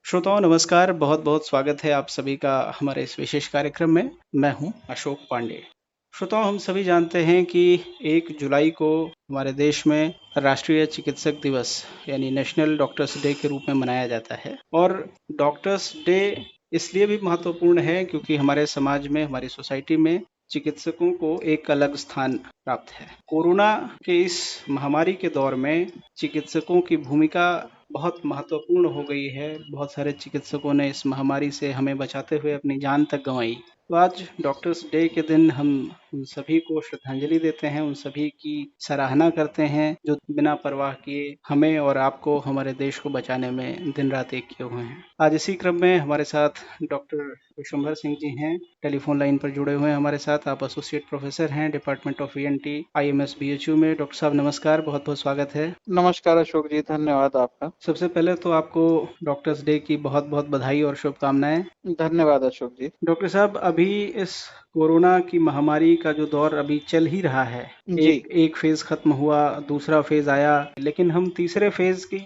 श्रोताओं नमस्कार, बहुत-बहुत स्वागत है आप सभी का हमारे इस विशेष कार्यक्रम में। मैं हूँ अशोक पांडे। श्रोताओं हम सभी जानते हैं कि 1 जुलाई को हमारे देश में राष्ट्रीय चिकित्सक दिवस यानी नेशनल डॉक्टर्स डे के रूप में मनाया जाता है। और डॉक्टर्स डे इसलिए भी महत्वपूर्ण है क्योंकि हमारे समाज में, हमारी सोसाइटी में चिकित्सकों को एक अलग स्थान प्राप्त है। कोरोना के इस महामारी के दौर में चिकित्सकों की भूमिका बहुत महत्वपूर्ण हो गई है। बहुत सारे चिकित्सकों ने इस महामारी से हमें बचाते हुए अपनी जान तक गंवाई। तो आज डॉक्टर्स डे के दिन हम उन सभी को श्रद्धांजलि देते हैं, उन सभी की सराहना करते हैं जो बिना परवाह किए हमें और आपको, हमारे देश को बचाने में दिन रात एक किए हुए हैं। आज इसी क्रम में हमारे साथ डॉक्टर विशंभर सिंह जी हैं, टेलीफोन लाइन पर जुड़े हुए हैं हमारे साथ। आप एसोसिएट प्रोफेसर हैं department of ENT IMS BHU में। डॉक्टर साहब नमस्कार, बहुत-बहुत स्वागत है। नमस्कार अशोक जी, धन्यवाद आपका। सबसे पहले तो आपको डॉक्टर्स डे की बहुत-बहुत बधाई और शुभकामनाएं। धन्यवाद अशोक जी। डॉक्टर साहब, अभी इस कोरोना की महामारी का जो दौर अभी चल ही रहा है, जी। एक फेज खत्म हुआ, दूसरा फेज आया, लेकिन हम तीसरे फेज की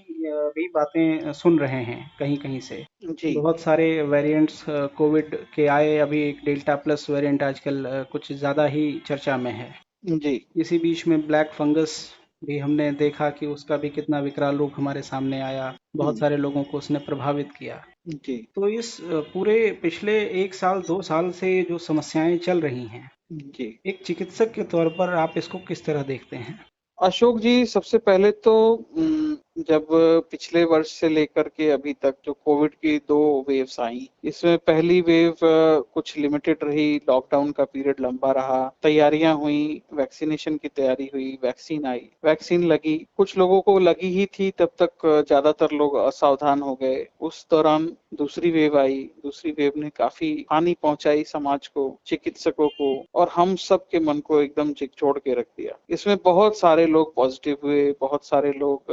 भी बातें सुन रहे हैं कहीं-कहीं से। जी। बहुत सारे वेरिएंट्स कोविड के आए, अभी एक डेल्टा प्लस वेरिएंट आजकल कुछ ज़्यादा ही चर्चा में है। जी। इसी बीच में ब्लैक फंगस भी हमने देखा कि उसका भी कितना विकराल रूप हमारे सामने आया। बहुत सारे लोगों को उसने प्रभावित किया। जी। तो इस पूरे पिछले 1 साल 2 साल से जो समस्याएं चल रही हैं, जी। एक चिकित्सक के तौर पर आप इसको किस तरह देखते हैं? अशोक जी, सबसे पहले तो जब पिछले वर्ष से लेकर के अभी तक जो कोविड की 2 वेव्स आई, इसमें पहली वेव कुछ लिमिटेड रही, लॉकडाउन का पीरियड लंबा रहा, तैयारियां हुई, वैक्सीनेशन की तैयारी हुई, वैक्सीन आई, वैक्सीन लगी, कुछ लोगों को लगी ही थी, तब तक ज्यादातर लोग असावधान हो गए। उस दौरान दूसरी वेव आई, दूसरी वेव ने काफी हानि पहुंचाई समाज को, चिकित्सकों को, और हम सब के मन को एकदम झकझोर के रख दिया। इसमें बहुत सारे लोग पॉजिटिव हुए, बहुत सारे लोग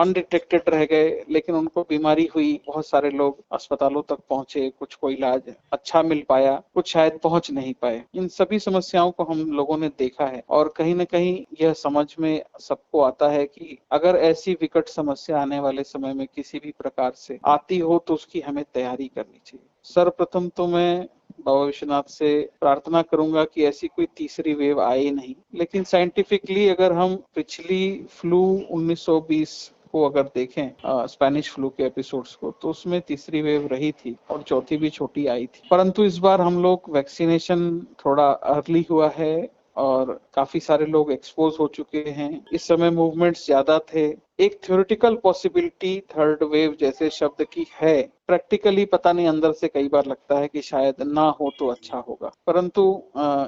अनडिटेक्टेड रह गए, लेकिन उनको बीमारी हुई, बहुत सारे लोग अस्पतालों तक पहुंचे, कुछ को इलाज अच्छा मिल पाया, कुछ शायद पहुंच नहीं पाए। इन सभी समस्याओं को हम लोगों ने देखा है और कहीं न कहीं यह समझ में सबको आता है कि अगर ऐसी विकट समस्या आने वाले समय में किसी भी प्रकार से आती हो तो उसकी हमें तैयारी करनी चाहिए। सर्वप्रथम तो मैं बाबा विश्वनाथ से प्रार्थना करूंगा कि ऐसी कोई तीसरी वेव आए नहीं, लेकिन साइंटिफिकली अगर हम पिछली फ्लू 1920 को अगर देखें, स्पेनिश फ्लू के एपिसोड्स को, तो उसमें तीसरी वेव रही थी और चौथी भी छोटी आई थी। परंतु इस बार हम लोग वैक्सीनेशन थोड़ा अर्ली हुआ है और काफी सारे लोग एक्सपोज हो चुके हैं। इस समय मूवमेंट्स ज्यादा थे। एक थ्योरेटिकल पॉसिबिलिटी थर्ड वेव जैसे शब्द की है, प्रैक्टिकली पता नहीं, अंदर से कई बार लगता है कि शायद ना हो तो अच्छा होगा। परंतु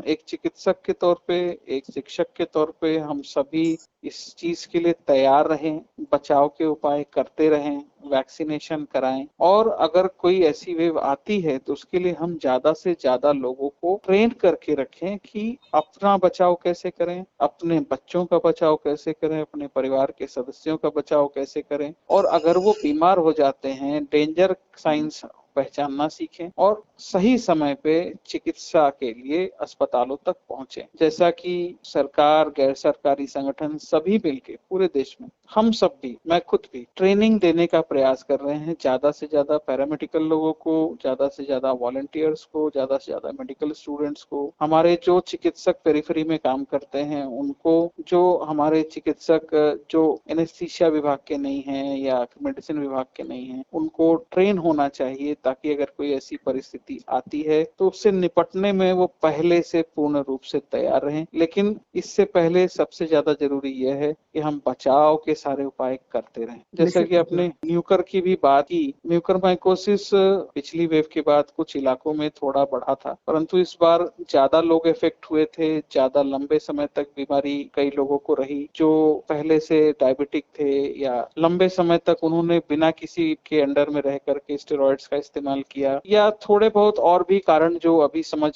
एक चिकित्सक के तौर पे, एक शिक्षक के तौर पे हम सभी इस चीज के लिए तैयार रहें, बचाव के उपाय करते रहें, वैक्सीनेशन कराएं, और अगर कोई ऐसी वेव आती है तो उसके लिए हम ज्यादा से ज्यादा लोगों को ट्रेन करके रखें कि अपना बचाव कैसे करें, अपने बच्चों का बचाव कैसे करें, अपने परिवार के सदस्यों का बचाव कैसे करें, और अगर वो बीमार हो जाते हैं, डेंजर साइंस पहचानना सीखें और सही समय पे चिकित्सा के लिए अस्पतालों तक पहुंचे। जैसा कि सरकार, गैर सरकारी संगठन सभी मिलके पूरे देश में, हम सब भी, मैं खुद भी ट्रेनिंग देने का प्रयास कर रहे हैं। ज्यादा से ज्यादा पैरामेडिकल लोगों को, ज्यादा से ज्यादा वॉलंटियर्स को, ज्यादा से ज्यादा मेडिकल स्टूडेंट्स को, हमारे जो चिकित्सक पेरिफेरी में काम करते हैं उनको, जो हमारे चिकित्सक जो एनेस्थीसिया विभाग के नहीं है या मेडिसिन विभाग के नहीं है, उनको ट्रेन होना चाहिए ताकि अगर कोई ऐसी परिस्थिति आती है तो उससे निपटने में वो पहले से पूर्ण रूप से तैयार रहें। लेकिन इससे पहले सबसे ज्यादा जरूरी यह है कि हम बचाव के सारे उपाय करते रहें। जैसा कि आपने म्यूकर की भी बात की, म्यूकरमाइकोसिस पिछली वेव के बाद कुछ इलाकों में थोड़ा बढ़ा था, परंतु इस बार ज्यादा लोग इफेक्ट हुए थे, ज्यादा लंबे समय तक बीमारी कई लोगों को रही, जो पहले से डायबिटिक थे या लंबे समय तक उन्होंने बिना किसी के अंडर में रह करके स्टेरॉइड्स का इस्तेमाल किया, या थोड़े बहुत और भी कारण जो अभी समझ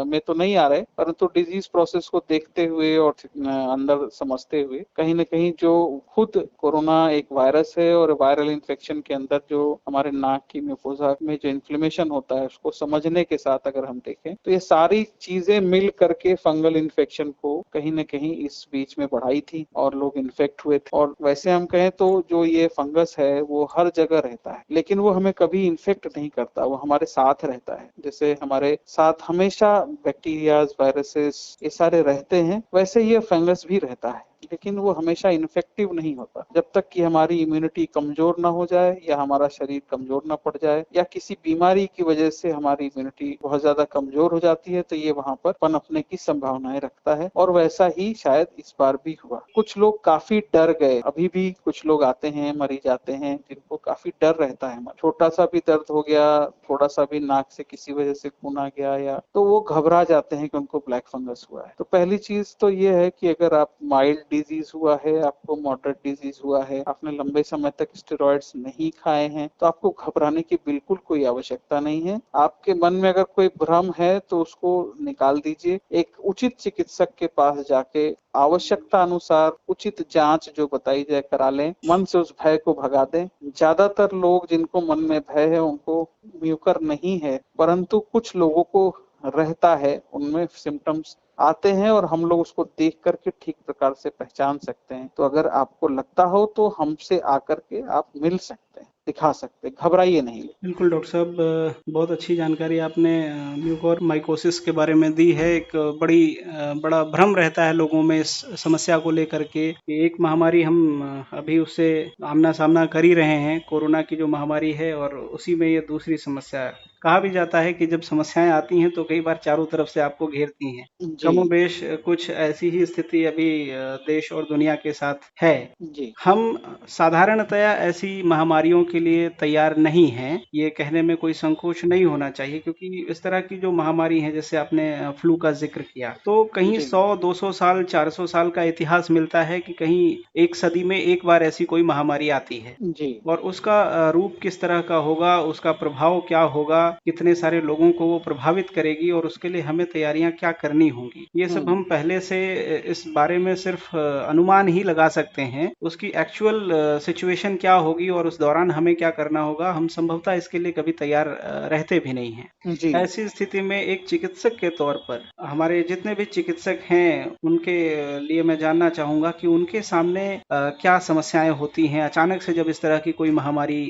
में तो नहीं आ रहे, परंतु डिजीज प्रोसेस को देखते हुए और अंदर समझते हुए कहीं न कहीं जो खुद कोरोना एक वायरस है और वायरल इन्फेक्शन के अंदर जो हमारे नाक की म्यूकोसा में जो इन्फ्लेमेशन होता है उसको समझने के साथ अगर हम देखें तो ये सारी चीजें मिल करके फंगल इन्फेक्शन को कहीं न कहीं इस बीच में बढ़ाई थी और लोग इन्फेक्ट हुए थे। और वैसे हम कहें तो जो ये फंगस है वो हर जगह रहता है, लेकिन वो हमें कभी इन्फेक्ट नहीं करता, वो हमारे साथ रहता है। जैसे हमारे साथ हमेशा बैक्टीरियाज, वायरसेस ये सारे रहते हैं, वैसे ये फंगस भी रहता है, लेकिन वो हमेशा इन्फेक्टिव नहीं होता। जब तक कि हमारी इम्यूनिटी कमजोर ना हो जाए या हमारा शरीर कमजोर ना पड़ जाए या किसी बीमारी की वजह से हमारी इम्यूनिटी बहुत ज्यादा कमजोर हो जाती है तो ये वहां पर पनपने की संभावनाएं रखता है। और वैसा ही शायद इस बार भी हुआ। कुछ लोग काफी डर गए, अभी भी कुछ लोग आते हैं, मरीज आते हैं जिनको काफी डर रहता है। छोटा सा भी दर्द हो गया, थोड़ा सा भी नाक से किसी वजह से खून आ गया या तो वो घबरा जाते हैं कि उनको ब्लैक फंगस हुआ है। तो पहली चीज तो ये है कि अगर आप माइल्ड डिजीज हुआ है, आपको मॉडरेट डिजीज हुआ है, आपने लंबे समय तक स्टेरॉइड्स नहीं खाए हैं, तो आपको घबराने की बिल्कुल कोई आवश्यकता नहीं है। आपके मन में अगर कोई भ्रम है तो उसको निकाल दीजिए। एक उचित चिकित्सक के पास जाके आवश्यकता अनुसार उचित जांच जो बताई जाए करा लें, मन से उस भय को भगा दें। ज्यादातर लोग जिनको मन में भय है उनको म्यूकर नहीं है, परंतु कुछ लोगों को रहता है, उनमें सिम्टम्स आते हैं और हम लोग उसको देख करके ठीक प्रकार से पहचान सकते हैं। तो अगर आपको लगता हो तो हमसे आकर के आप मिल सकते हैं, दिखा सकते हैं, घबराइए नहीं। बिल्कुल डॉक्टर साहब, बहुत अच्छी जानकारी आपने म्यूकोरमाइकोसिस के बारे में दी है। एक बड़ा भ्रम रहता है लोगों में इस समस्या को लेकर के कि एक महामारी हम अभी उससे आमना सामना कर ही रहे हैं, कोरोना की जो महामारी है, और उसी में ये दूसरी समस्या है। कहा भी जाता है कि जब समस्याएं आती हैं तो कई बार चारों तरफ से आपको घेरती हैं। जी कमोबेश कुछ ऐसी ही स्थिति अभी देश और दुनिया के साथ है। जी हम साधारणतया ऐसी महामारियों के लिए तैयार नहीं हैं, ये कहने में कोई संकोच नहीं होना चाहिए, क्योंकि इस तरह की जो महामारी है, जैसे आपने फ्लू का जिक्र किया, तो कहीं जी 100-200 साल, 400 साल का इतिहास मिलता है कि कहीं एक सदी में एक बार ऐसी कोई महामारी आती है। जी और उसका रूप किस तरह का होगा, उसका प्रभाव क्या होगा, कितने सारे लोगों को वो प्रभावित करेगी और उसके लिए हमें तैयारियां क्या करनी होंगी, ये सब हम पहले से इस बारे में सिर्फ अनुमान ही लगा सकते हैं। उसकी एक्चुअल सिचुएशन क्या होगी और उस दौरान हमें क्या करना होगा, हम संभवतः इसके लिए कभी तैयार रहते भी नहीं हैं। जी ऐसी स्थिति में एक चिकित्सक के तौर पर हमारे जितने भी चिकित्सक हैं उनके लिए मैं जानना चाहूंगा कि उनके सामने क्या समस्याएं होती हैं अचानक से जब इस तरह की कोई महामारी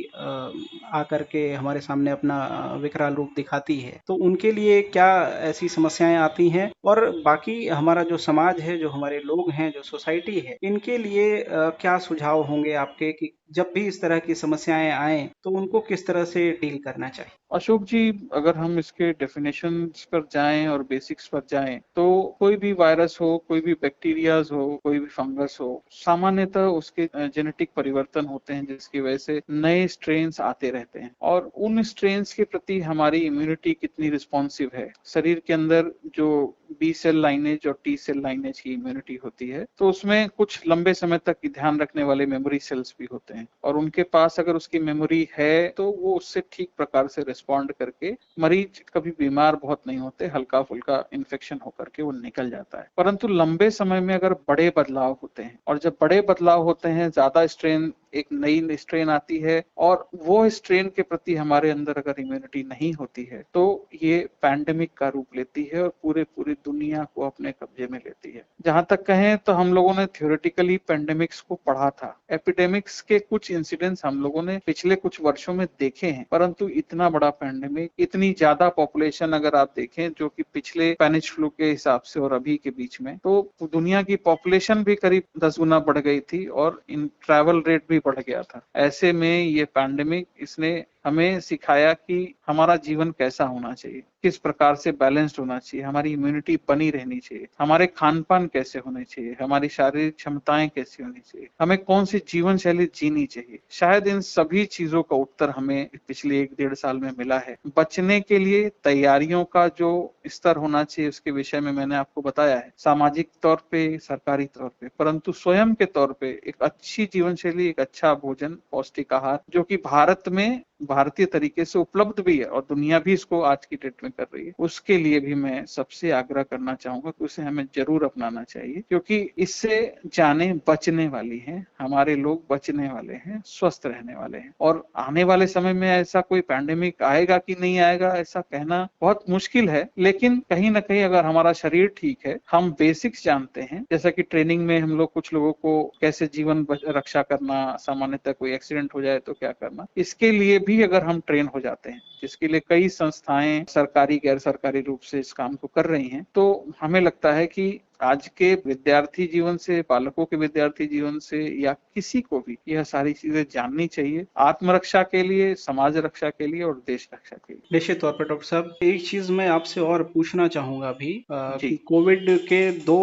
आकर के हमारे सामने अपना विकराल रूप दिखाती है, तो उनके लिए क्या ऐसी समस्याएं आती हैं, और बाकी हमारा जो समाज है, जो हमारे लोग हैं, जो सोसाइटी है, इनके लिए क्या सुझाव होंगे आपके कि जब भी इस तरह की समस्याएं आएं तो उनको किस तरह से डील करना चाहिए? अशोक जी, अगर हम इसके डेफिनेशंस पर जाएं और बेसिक्स पर जाएं तो कोई भी वायरस हो, कोई भी बैक्टीरियाज हो, कोई भी फंगस हो, सामान्यतः उसके जेनेटिक परिवर्तन होते हैं जिसकी वजह से नए स्ट्रेन्स आते रहते हैं। और उन स्ट्रेन्स के प्रति हमारी इम्यूनिटी कितनी रिस्पॉन्सिव है, शरीर के अंदर जो बी सेल लाइनेज और टी सेल लाइनेज की इम्यूनिटी होती है, तो उसमें कुछ लंबे समय तक ध्यान रखने वाले मेमोरी सेल्स भी होते हैं, और उनके पास अगर उसकी मेमोरी है तो वो उससे ठीक प्रकार से रिस्पॉन्ड करके मरीज कभी बीमार बहुत नहीं होते, हल्का फुल्का इन्फेक्शन होकर के वो निकल जाता है। परंतु लंबे समय में अगर बड़े बदलाव होते हैं, और जब बड़े बदलाव होते हैं, ज्यादा स्ट्रेन, एक नई स्ट्रेन आती है और वो स्ट्रेन के प्रति हमारे अंदर अगर इम्यूनिटी नहीं होती है तो ये पैंडेमिक का रूप लेती है और पूरी दुनिया को अपने कब्जे में लेती है। जहां तक कहें तो हम लोगों ने थ्योरेटिकली पैंडेमिक्स को पढ़ा था, एपिडेमिक्स के कुछ इंसिडेंट्स हम लोगों ने पिछले कुछ वर्षों में देखे हैं, परंतु इतना बड़ा पैंडेमिक, इतनी ज्यादा पॉपुलेशन अगर आप देखें जो कि पिछले स्पेनिश फ्लू के हिसाब से और अभी के बीच में, तो दुनिया की पॉपुलेशन भी करीब 10 गुना बढ़ गई थी और इन ट्रैवल रेट भी बढ़ गया था। ऐसे में ये पैंडेमिक, इसने हमें सिखाया कि हमारा जीवन कैसा होना चाहिए, किस प्रकार से बैलेंस्ड होना चाहिए, हमारी इम्यूनिटी बनी रहनी चाहिए, हमारे खान पान कैसे होने चाहिए, हमारी शारीरिक क्षमताएं कैसी होनी चाहिए, हमें कौन सी जीवन शैली जीनी चाहिए। शायद इन सभी चीजों का उत्तर हमें पिछले 1-1.5 साल में मिला है। बचने के लिए तैयारियों का जो स्तर होना चाहिए उसके विषय में मैंने आपको बताया है, सामाजिक तौर पे, सरकारी तौर पे, परंतु स्वयं के तौर पे एक अच्छी जीवन शैली, एक अच्छा भोजन, पौष्टिक आहार, जो कि भारत में भारतीय तरीके से उपलब्ध भी है और दुनिया भी इसको आज की डेट में कर रही है, उसके लिए भी मैं सबसे आग्रह करना चाहूंगा कि उसे हमें जरूर अपनाना चाहिए, क्योंकि इससे जानें बचने वाली हैं, हमारे लोग बचने वाले हैं, स्वस्थ रहने वाले हैं। और आने वाले समय में ऐसा कोई पैंडेमिक आएगा कि नहीं आएगा ऐसा कहना बहुत मुश्किल है, लेकिन कहीं ना कहीं अगर हमारा शरीर ठीक है, हम बेसिक्स जानते हैं, जैसा कि ट्रेनिंग में हम लोग कुछ लोगों को कैसे जीवन रक्षा करना, सामान्यतः कोई एक्सीडेंट हो जाए तो क्या करना, इसके लिए भी अगर हम ट्रेन हो जाते हैं, जिसके लिए कई संस्थाएं सरकारी गैर सरकारी रूप से इस काम को कर रही हैं, तो हमें लगता है कि आज के विद्यार्थी जीवन से, बालकों के विद्यार्थी जीवन से या किसी को भी यह सारी चीजें जाननी चाहिए, आत्मरक्षा के लिए, समाज रक्षा के लिए और देश रक्षा के लिए। निश्चित तौर पर डॉक्टर साहब, एक चीज मैं आपसे और पूछना चाहूंगा अभी जी। कि कोविड के 2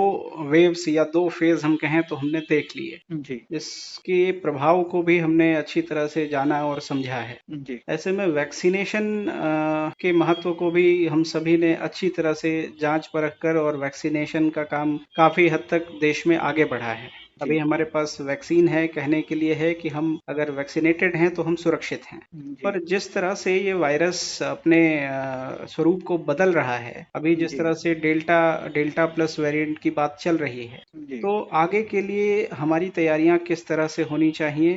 वेव्स या 2 फेज हम कहें तो हमने देख लिए। जी। इसके प्रभाव को भी हमने अच्छी तरह से जाना और समझा है। जी। ऐसे में वैक्सीनेशन के महत्व को भी हम सभी ने अच्छी तरह से जांच परख कर और वैक्सीनेशन का काम काफी हद तक देश में आगे बढ़ा है। अभी हमारे पास वैक्सीन है, कहने के लिए है कि हम अगर वैक्सीनेटेड हैं तो हम सुरक्षित हैं। पर जिस तरह से ये वायरस अपने स्वरूप को बदल रहा है, अभी जिस तरह से डेल्टा प्लस वेरिएंट की बात चल रही है, तो आगे के लिए हमारी तैयारियां किस तरह से होनी चाहिए?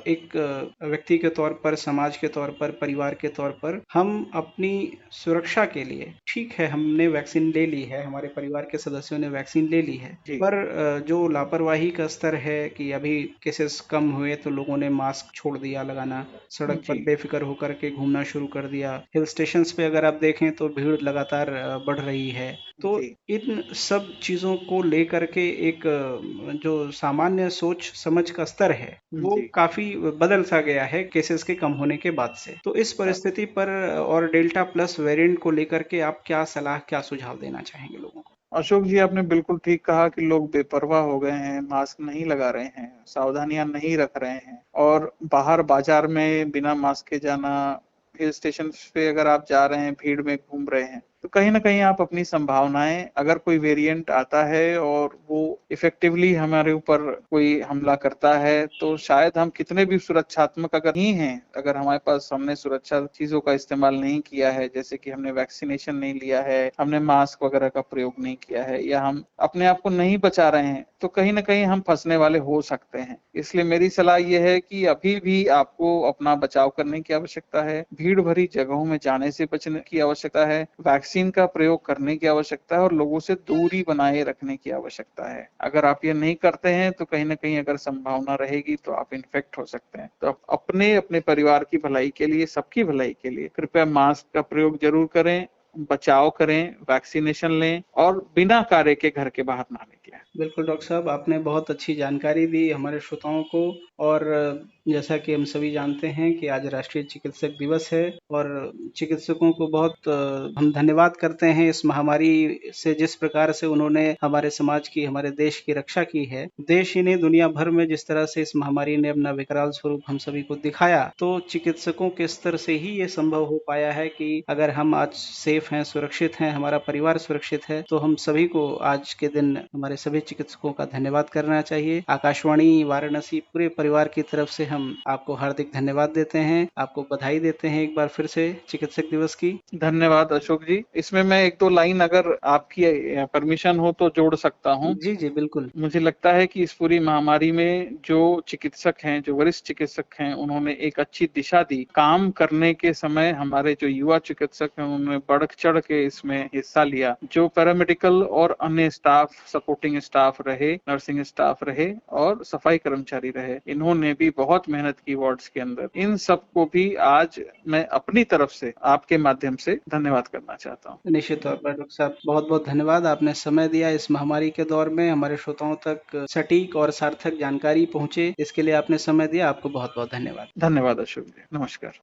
एक व्यक्ति के तौर पर, समाज के तौर पर, परिवार के तौर पर हम अपनी सुरक्षा के लिए, ठीक है हमने वैक्सीन ले ली है, हमारे परिवार के सदस्यों ने वैक्सीन ले ली है, पर जो लापरवाही का स्तर है कि अभी केसेस कम हुए तो लोगों ने मास्क छोड़ दिया लगाना, सड़क पर बेफिक्र होकर के घूमना शुरू कर दिया, हिल स्टेशंस पे अगर आप देखें तो भीड़ लगातार बढ़ रही है। तो इन सब चीजों को लेकर के एक जो सामान्य सोच समझ का स्तर है वो काफी बदल सा गया है केसेस के कम होने के बाद से। तो इस परिस्थिति पर और डेल्टा प्लस वेरिएंट को लेकर के आप क्या सलाह, क्या सुझाव देना चाहेंगे लोगों को? अशोक जी, आपने बिल्कुल ठीक कहा कि लोग बेपरवाह हो गए हैं, मास्क नहीं लगा रहे हैं, सावधानियां नहीं रख रहे हैं और बाहर बाजार में बिना मास्क के जाना, हिल स्टेशन पे अगर आप जा रहे हैं, भीड़ में घूम रहे हैं, तो कहीं ना कहीं आप अपनी संभावनाएं, अगर कोई वेरिएंट आता है और वो इफेक्टिवली हमारे ऊपर कोई हमला करता है, तो शायद हम कितने भी सुरक्षात्मक अगर नहीं हैं, अगर हमारे पास हमने सुरक्षा चीजों का इस्तेमाल नहीं किया है, जैसे कि हमने वैक्सीनेशन नहीं लिया है, हमने मास्क वगैरह का प्रयोग नहीं किया है, या हम अपने आप को नहीं बचा रहे हैं, तो कहीं ना कहीं हम फंसने वाले हो सकते हैं। इसलिए मेरी सलाह यह है कि अभी भी आपको अपना बचाव करने की आवश्यकता है, भीड़ भरी जगहों में जाने से बचने की आवश्यकता है, वैक्सीन का प्रयोग करने की आवश्यकता है और लोगों से दूरी बनाए रखने की आवश्यकता है। अगर आप ये नहीं करते हैं तो कहीं ना कहीं अगर संभावना रहेगी तो आप इन्फेक्ट हो सकते हैं। तो आप अपने परिवार की भलाई के लिए, सबकी भलाई के लिए कृपया मास्क का प्रयोग जरूर करें, बचाव करें, वैक्सीनेशन लें और बिना कार्य के घर के बाहर ना निकलें। बिल्कुल डॉक्टर साहब, आपने बहुत अच्छी जानकारी दी हमारे श्रोताओं को। और जैसा कि हम सभी जानते हैं कि आज राष्ट्रीय चिकित्सक दिवस है और चिकित्सकों को बहुत हम धन्यवाद करते हैं इस महामारी से, जिस प्रकार से उन्होंने हमारे समाज की, हमारे देश की रक्षा की है। देश ही नहीं, दुनिया भर में जिस तरह से इस महामारी ने अपना विकराल स्वरूप हम सभी को दिखाया, तो चिकित्सकों के स्तर से ही ये संभव हो पाया है कि अगर हम आज सेफ हैं, सुरक्षित हैं, हमारा परिवार सुरक्षित है, तो हम सभी को आज के दिन हमारे सभी चिकित्सकों का धन्यवाद करना चाहिए। आकाशवाणी वाराणसी पूरे परिवार की तरफ से हम आपको हार्दिक धन्यवाद देते हैं, आपको बधाई देते हैं एक बार फिर से चिकित्सक दिवस की। धन्यवाद अशोक जी। इसमें मैं 1-2 लाइन अगर आपकी परमिशन हो तो जोड़ सकता हूँ। जी जी बिल्कुल। मुझे लगता है कि इस पूरी महामारी में जो चिकित्सक हैं, जो वरिष्ठ चिकित्सक हैं, उन्होंने एक अच्छी दिशा दी। काम करने के समय हमारे जो युवा चिकित्सक हैं, उन्होंने बढ़ चढ़ के इसमें हिस्सा लिया। जो पैरामेडिकल और अन्य स्टाफ, सपोर्टिंग स्टाफ रहे, नर्सिंग स्टाफ रहे और सफाई कर्मचारी रहे, इन्होंने भी बहुत मेहनत की वार्ड्स के अंदर। इन सबको भी आज मैं अपनी तरफ से आपके माध्यम से धन्यवाद करना चाहता हूँ। निश्चित तौर पर डॉक्टर साहब, बहुत बहुत धन्यवाद। आपने समय दिया इस महामारी के दौर में हमारे श्रोताओं तक सटीक और सार्थक जानकारी पहुंचे, इसके लिए आपने समय दिया। आपको बहुत बहुत धन्यवाद। धन्यवाद अशोक जी, नमस्कार।